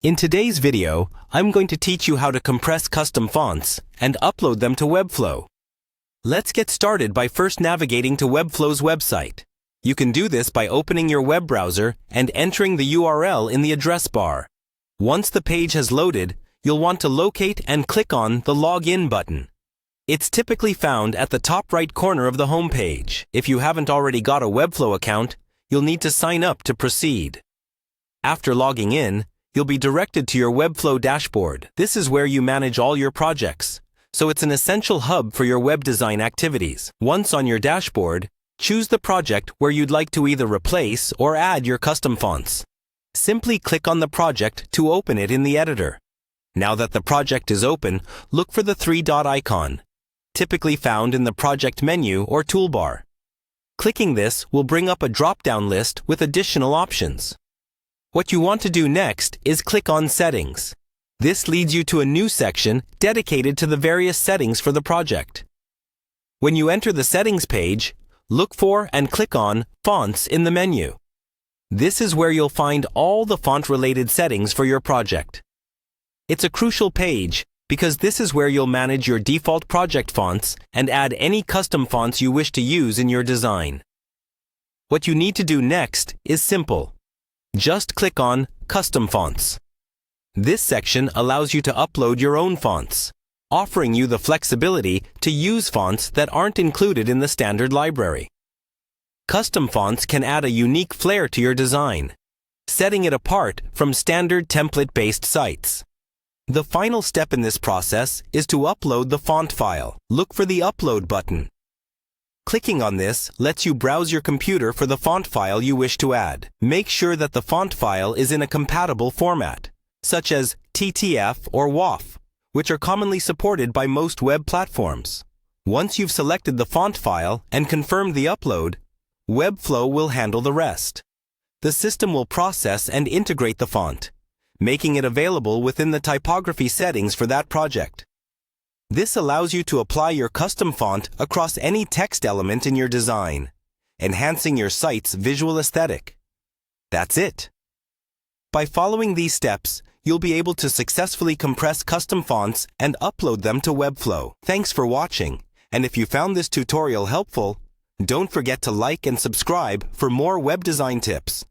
In today's video, I'm going to teach you how to compress custom fonts and upload them to Webflow. Let's get started by first navigating to Webflow's website. You can do this by opening your web browser and entering the URL in the address bar. Once the page has loaded, you'll want to locate and click on the Login button. It's typically found at the top right corner of the home page. If you haven't already got a Webflow account, you'll need to sign up to proceed. After logging in, you'll be directed to your Webflow dashboard. This is where you manage all your projects, so it's an essential hub for your web design activities. Once on your dashboard, choose the project where you'd like to either replace or add your custom fonts. Simply click on the project to open it in the editor. Now that the project is open, look for the three-dot icon, typically found in the project menu or toolbar. Clicking this will bring up a drop-down list with additional options. What you want to do next is click on Settings. This leads you to a new section dedicated to the various settings for the project. When you enter the Settings page, look for and click on Fonts in the menu. This is where you'll find all the font-related settings for your project. It's a crucial page because this is where you'll manage your default project fonts and add any custom fonts you wish to use in your design. What you need to do next is simple. Just click on Custom Fonts. This section allows you to upload your own fonts, offering you the flexibility to use fonts that aren't included in the standard library. Custom fonts can add a unique flair to your design, setting it apart from standard template-based sites. The final step in this process is to upload the font file. Look for the Upload button. Clicking on this lets you browse your computer for the font file you wish to add. Make sure that the font file is in a compatible format, such as TTF or WAF, which are commonly supported by most web platforms. Once you've selected the font file and confirmed the upload, Webflow will handle the rest. The system will process and integrate the font, making it available within the typography settings for that project. This allows you to apply your custom font across any text element in your design, enhancing your site's visual aesthetic. That's it. By following these steps, you'll be able to successfully compress custom fonts and upload them to Webflow. Thanks for watching, and if you found this tutorial helpful, don't forget to like and subscribe for more web design tips.